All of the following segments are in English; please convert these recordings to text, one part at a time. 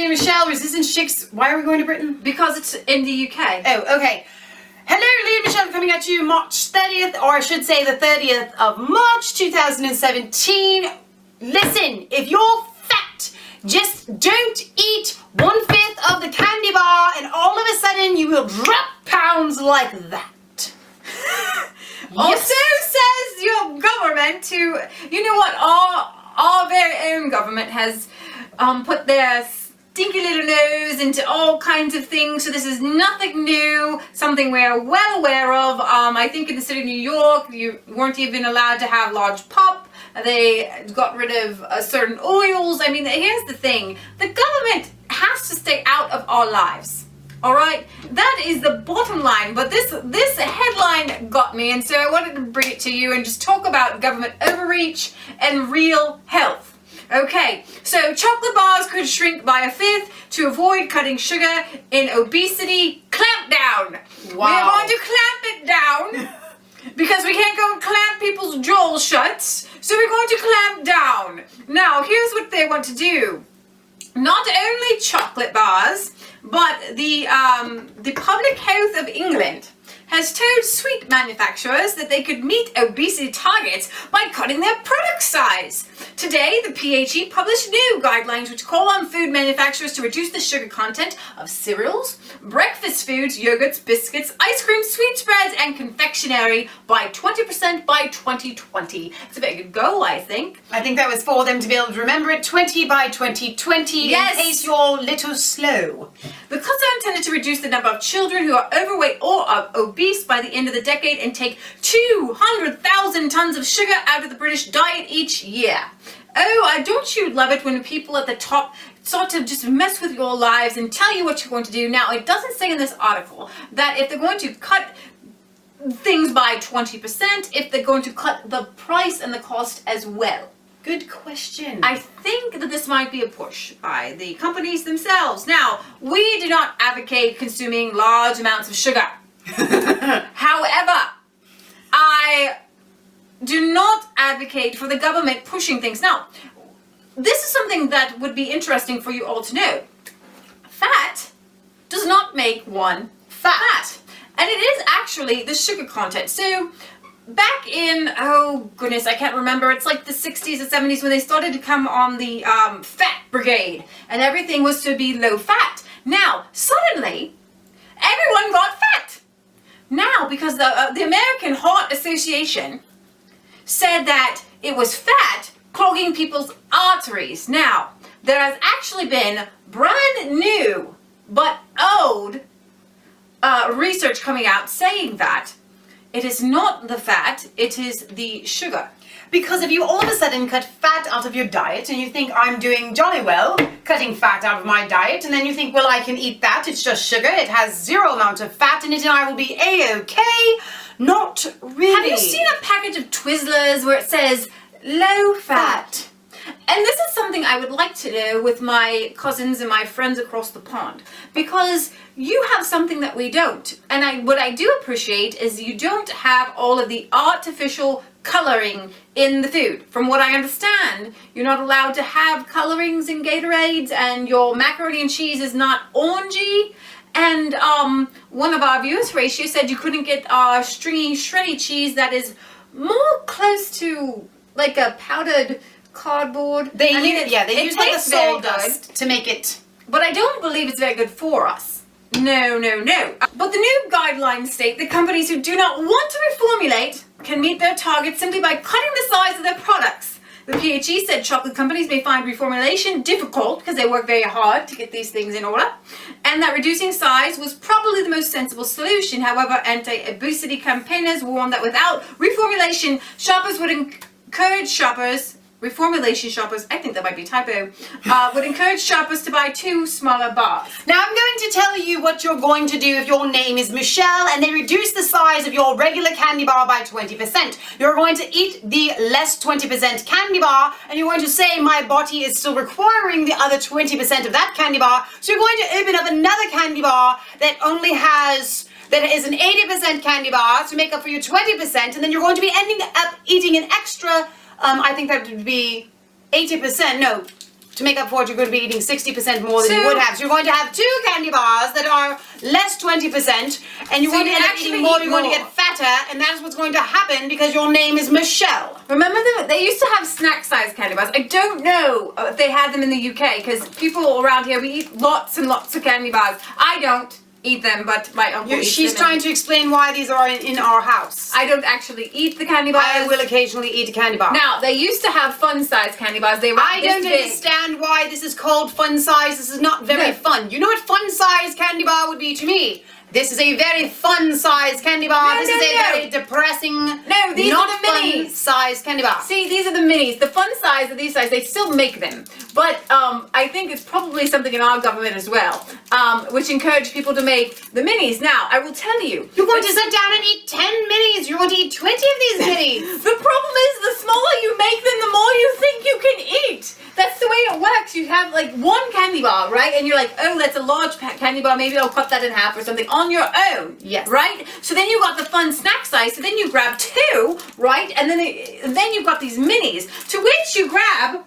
Lady Michelle, Resistance Chicks. Why are we going to Britain? Because it's in the UK. Oh, okay. Hello, Lady Michelle, coming at you March 30th, or I should say the 30th of March 2017. Listen, if you're fat, just don't eat 1/5 of the candy bar and all of a sudden you will drop pounds like that. Also says your government to, you know what, our very own government has put their stinky little nose into all kinds of things, so this is nothing new, something we're well aware of. I think in the city of New York, you weren't even allowed to have large pop. They got rid of certain oils. I mean, here's the thing. The government has to stay out of our lives. All right? That is the bottom line. But this headline got me, and so I wanted to bring it to you and just talk about government overreach and real health. Okay, so chocolate bars could shrink by 1/5 to avoid cutting sugar in obesity. Clamp down. Wow. We're going to clamp it down. Because we can't go and clamp people's jaws shut, so we're going to clamp down. Now, here's what they want to do. Not only chocolate bars, but the Public Health of England has told sweet manufacturers that they could meet obesity targets by cutting their product size. Today, the PHE published new guidelines which call on food manufacturers to reduce the sugar content of cereals, breakfast foods, yogurts, biscuits, ice cream, sweet spreads, and confectionery by 20% by 2020. It's a very good goal, I think. I think that was for them to be able to remember it, 20 by 2020, Yes. in case you're a little slow. The cuts are intended to reduce the number of children who are overweight or obese by the end of the decade and take 200,000 tons of sugar out of the British diet each year. Oh, don't you love it when people at the top sort of just mess with your lives and tell you what you're going to do? Now, it doesn't say in this article that if they're going to cut things by 20%, if they're going to cut the price and the cost as well. Good question. I think that this might be a push by the companies themselves. Now, we do not advocate consuming large amounts of sugar. However, I do not advocate for the government pushing things. Now, this is something that would be interesting for you all to know. Fat does not make one fat. And it is actually the sugar content. So, back in, oh goodness, I can't remember, it's like the 60s or 70s when they started to come on the fat brigade and everything was to be low fat. Now, suddenly, everyone got fat. Now, because the American Heart Association said that it was fat clogging people's arteries. Now, there has actually been brand new but old research coming out saying that it is not the fat, it is the sugar. Because if you all of a sudden cut fat out of your diet and you think I'm doing jolly well cutting fat out of my diet, and then you think, well, I can eat that, it's just sugar, it has zero amount of fat in it and I will be a-okay. Not really. Have you seen a package of Twizzlers where it says low fat? And this is something I would like to do with my cousins and my friends across the pond, because you have something that we don't. And what I do appreciate is you don't have all of the artificial coloring in the food. From what I understand, you're not allowed to have colorings in Gatorades, and your macaroni and cheese is not orangey. And one of our viewers, Horatio, said you couldn't get stringy, shreddy cheese that is more close to like a powdered cardboard. They use like a sawdust sawdust to make it. But I don't believe it's very good for us. No. But the new guidelines state that companies who do not want to reformulate can meet their targets simply by cutting the size of their products. The PHE said chocolate companies may find reformulation difficult because they work very hard to get these things in order, and that reducing size was probably the most sensible solution. However, anti-obesity campaigners warned that without reformulation, shoppers would encourage shoppers, reformulation shoppers, I think that might be a typo, would encourage shoppers to buy 2 smaller bars. Now I'm going to tell you what you're going to do if your name is Michelle and they reduce the size of your regular candy bar by 20%. You're going to eat the less 20% candy bar and you're going to say my body is still requiring the other 20% of that candy bar. So you're going to open up another candy bar that only has that is an 80% candy bar to make up for your 20%, and then you're going to be ending up eating an extra I think that would be 80%, no, to make up for it, you're going to be eating 60% more than you So- would have. So you're going to have 2 candy bars that are less 20%, and you're So going to you end up actually eating more, eat you're going to more. get fatter, and that's what's going to happen because your name is Michelle. Remember they used to have snack size candy bars. I don't know if they had them in the UK because people around here, we eat lots and lots of candy bars. I don't eat them, but my uncle eats She's them. trying to explain why these are in our house. I don't actually eat the candy bars. I will occasionally eat a candy bar. Now, they used to have fun size candy bars. They were I this don't big. understand why this is called fun size. This is not very No. fun. You know what fun size candy bar would be to me? This is a very fun size candy bar. No, This no, is a no. very depressing, No, these not are the fun minis. size candy bar. See, these are the minis. The fun size of these size, they still make them. But I think it's probably something in our government as well, which encourage people to make the minis. Now, I will tell you. You're going to sit down and eat 10 minis. You're going to eat 20 of these minis. The problem is the smaller you make them, the more you think you can eat. That's the way it works. You have like one candy bar, right? And you're like, oh, that's a large candy bar. Maybe I'll cut that in half or something on your own. Yes. Right? So then you got the fun snack size. So then you grab 2, right? And then you've got these minis, to which you grab.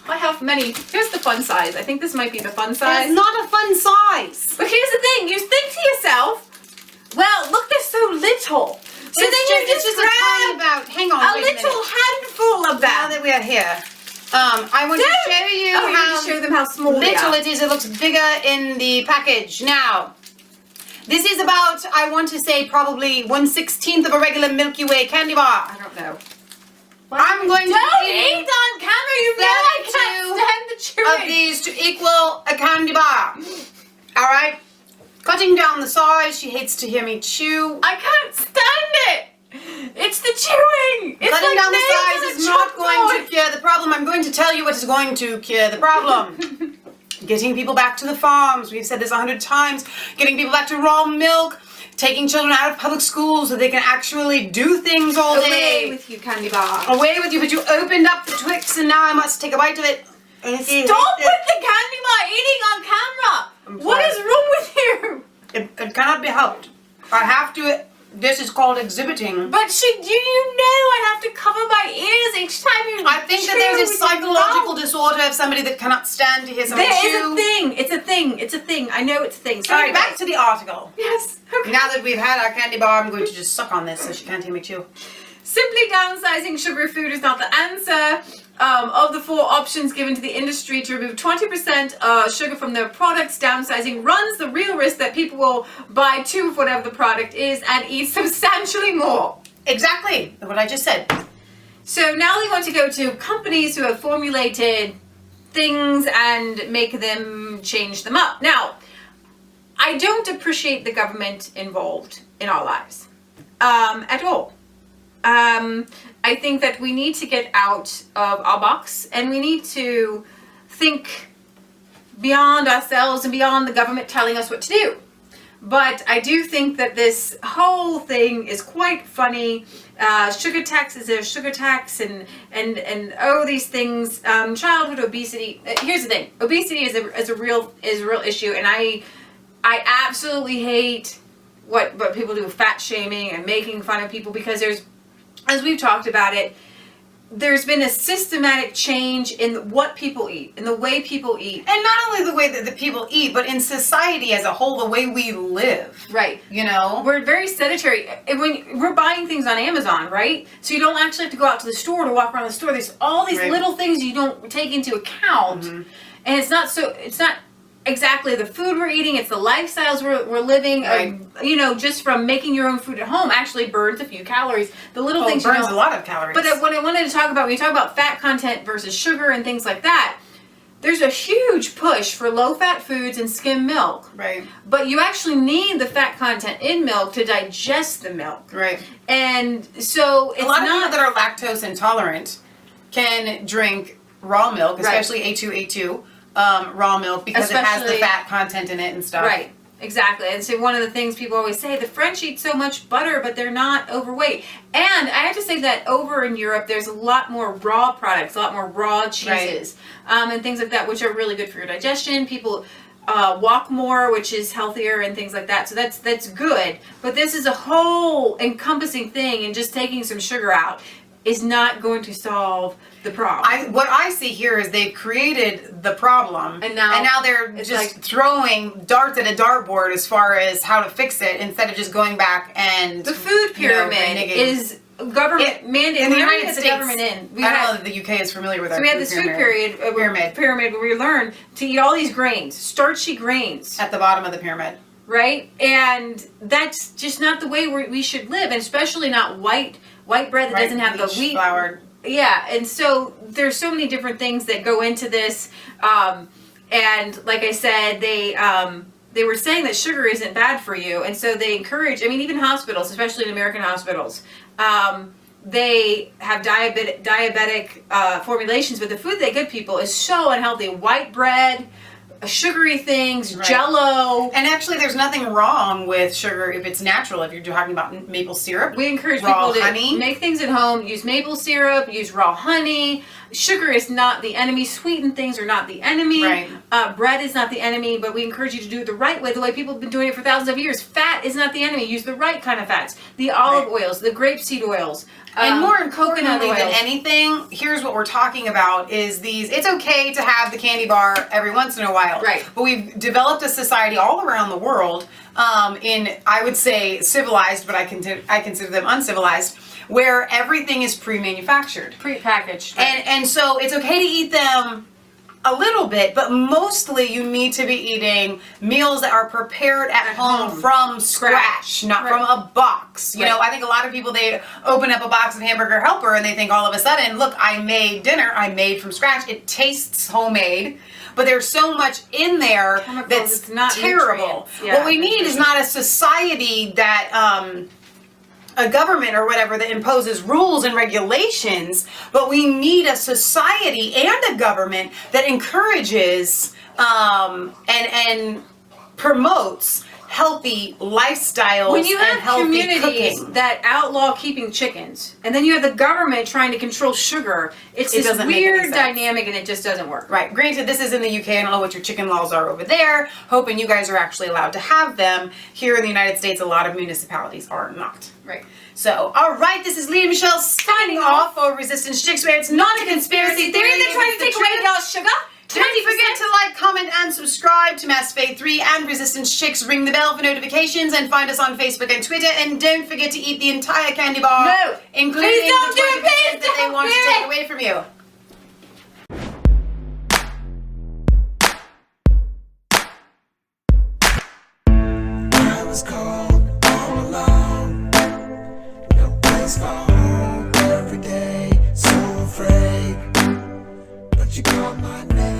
I have many. Here's the fun size. I think this might be the fun size. It's not a fun size. But here's the thing. You think to yourself, well, look, they're so little. So then you just grab hang on, a wait little minute. handful of Now that. that we are here, I want to show you Oh, you how want to show them how small they little are. it is. It looks bigger in the package. Now, this is about, I want to say, probably 1/16 of a regular Milky Way candy bar. I don't know. I'm going to Don't eat eat on camera. You know I can't stand the chewing. of these to equal a candy bar. All right? Cutting down the size. She hates to hear me chew. I can't stand it. It's the chewing. It's Cutting like down the nails size on a is not going chalkboard. to cure the problem. I'm going to tell you what is going to cure the problem. Getting people back to the farms. We've said this 100 times. Getting people back to raw milk. Taking children out of public schools so they can actually do things all day. Away with you, candy bar. Away with you, but you opened up the Twix and now I must take a bite of it. And if you Stop hate with the candy bar eating on camera. I'm What sorry. is wrong with you? it cannot be helped. I have to, this is called exhibiting. But you know I have to cover my ears each time you I think that chew there's a with your psychological mouth. disorder of somebody that cannot stand to hear somebody There chew. is a thing. It's a thing. It's a thing. I know it's a thing. So All right, anyway. back to the article. Yes. Okay. Now that we've had our candy bar, I'm going to just suck on this so she can't hear me chew. Simply downsizing sugary food is not the answer. Of the 4 options given to the industry to remove 20% sugar from their products, downsizing runs the real risk that people will buy 2 of whatever the product is and eat substantially more. Exactly what I just said. So now they want to go to companies who have formulated things and make them change them up. Now, I don't appreciate the government involved in our lives at all. I think that we need to get out of our box and we need to think beyond ourselves and beyond the government telling us what to do. But I do think that this whole thing is quite funny. Sugar tax is a sugar tax and oh, these things. Childhood obesity. Here's the thing. Obesity is a real issue, and I absolutely hate what people do with fat shaming and making fun of people because there's, as we've talked about it, there's been a systematic change in what people eat, in the way people eat. And not only the way that the people eat, but in society as a whole, the way we live. Right. You know? We're very sedentary. And when we're buying things on Amazon, right? So you don't actually have to go out to the store to walk around the store. There's all these Right. little things you don't take into account. And it's not exactly the food we're eating, it's the lifestyles we're living. Right. Just from making your own food at home actually burns a few calories. The little Well, it things burns you know. a lot of calories. But what I wanted to talk about, when you talk about fat content versus sugar and things like that, there's a huge push for low-fat foods and skim milk. Right. But you actually need the fat content in milk to digest the milk. Right. And so it's A lot of not... people that are lactose intolerant can drink raw milk, Right. especially A2 raw milk, because it has the Especially- fat content in it and stuff. Right, exactly. And so one of the things people always say, the French eat so much butter, but they're not overweight. And I have to say that over in Europe, there's a lot more raw products, a lot more raw cheeses, and things like that, which are really good for your digestion. People walk more, which is healthier and things like that. So that's good. But this is a whole encompassing thing, and just taking some sugar out. is not going to solve the problem. What I see here is they've created the problem, And now they're it's just like- throwing darts at a dartboard as far as how to fix it, instead of just going back and The food pyramid reneging. is government mandated. In the We already United had the States, government in. I don't know that the UK is familiar with our So we had this food pyramid where we learned to eat all these grains, starchy grains, at the bottom of the pyramid. right? And that's just not the way we should live, and especially not white bread that doesn't have the bleach wheat. flour. Yeah, and so there's so many different things that go into this. And like I said, they were saying that sugar isn't bad for you, and so they encourage. I mean, even hospitals, especially in American hospitals, they have diabetic formulations. But the food they give people is so unhealthy: white bread, sugary things, Right. Jell-O. And actually, there's nothing wrong with sugar if it's natural. If you're talking about maple syrup, We encourage raw people to honey. make things at home. Use maple syrup. Use raw honey. Sugar is not the enemy. Sweetened things are not the enemy. Right. Bread is not the enemy, but we encourage you to do it the right way, the way people have been doing it for thousands of years. Fat is not the enemy. Use the right kind of fats. The olive oils, the grapeseed oils. And more coconut importantly than oils. anything, here's what we're talking about is these, it's okay to have the candy bar every once in a while. Right. But we've developed a society all around the world, in, I would say, civilized, but I consider them uncivilized, where everything is pre-manufactured. Prepackaged. And so it's okay to eat them a little bit, but mostly you need to be eating meals that are prepared at home from scratch, not from a box. You know, I think a lot of people, they open up a box of Hamburger Helper and they think all of a sudden, look, I made dinner, I made from scratch. It tastes homemade, but there's so much in there Chemicals, that's it's not terrible. nutrients. Yeah. What we need is not a society that a government or whatever that imposes rules and regulations, but we need a society and a government that encourages and promotes healthy lifestyles When you and have healthy communities cooking. that outlaw keeping chickens, and then you have the government trying to control sugar, it's It this doesn't make any weird sense. dynamic, and it just doesn't work. Right. Granted, this is in the UK. I don't know what your chicken laws are over there. Hoping you guys are actually allowed to have them. Here in the United States, a lot of municipalities are not. Right. So, all right, this is Leah and Michelle signing off for Resistance Chicks, where it's not a conspiracy theory. They're trying to take away y'all's sugar. Don't forget to like, comment, and subscribe to Mass Faith 3 and Resistance Chicks. Ring the bell for notifications and find us on Facebook and Twitter. And don't forget to eat the entire candy bar. No. Including Please don't the do it. 20% Please that they don't want do to it. take away from you. I was cold all alone, no place for home every day, so afraid, but you called my name.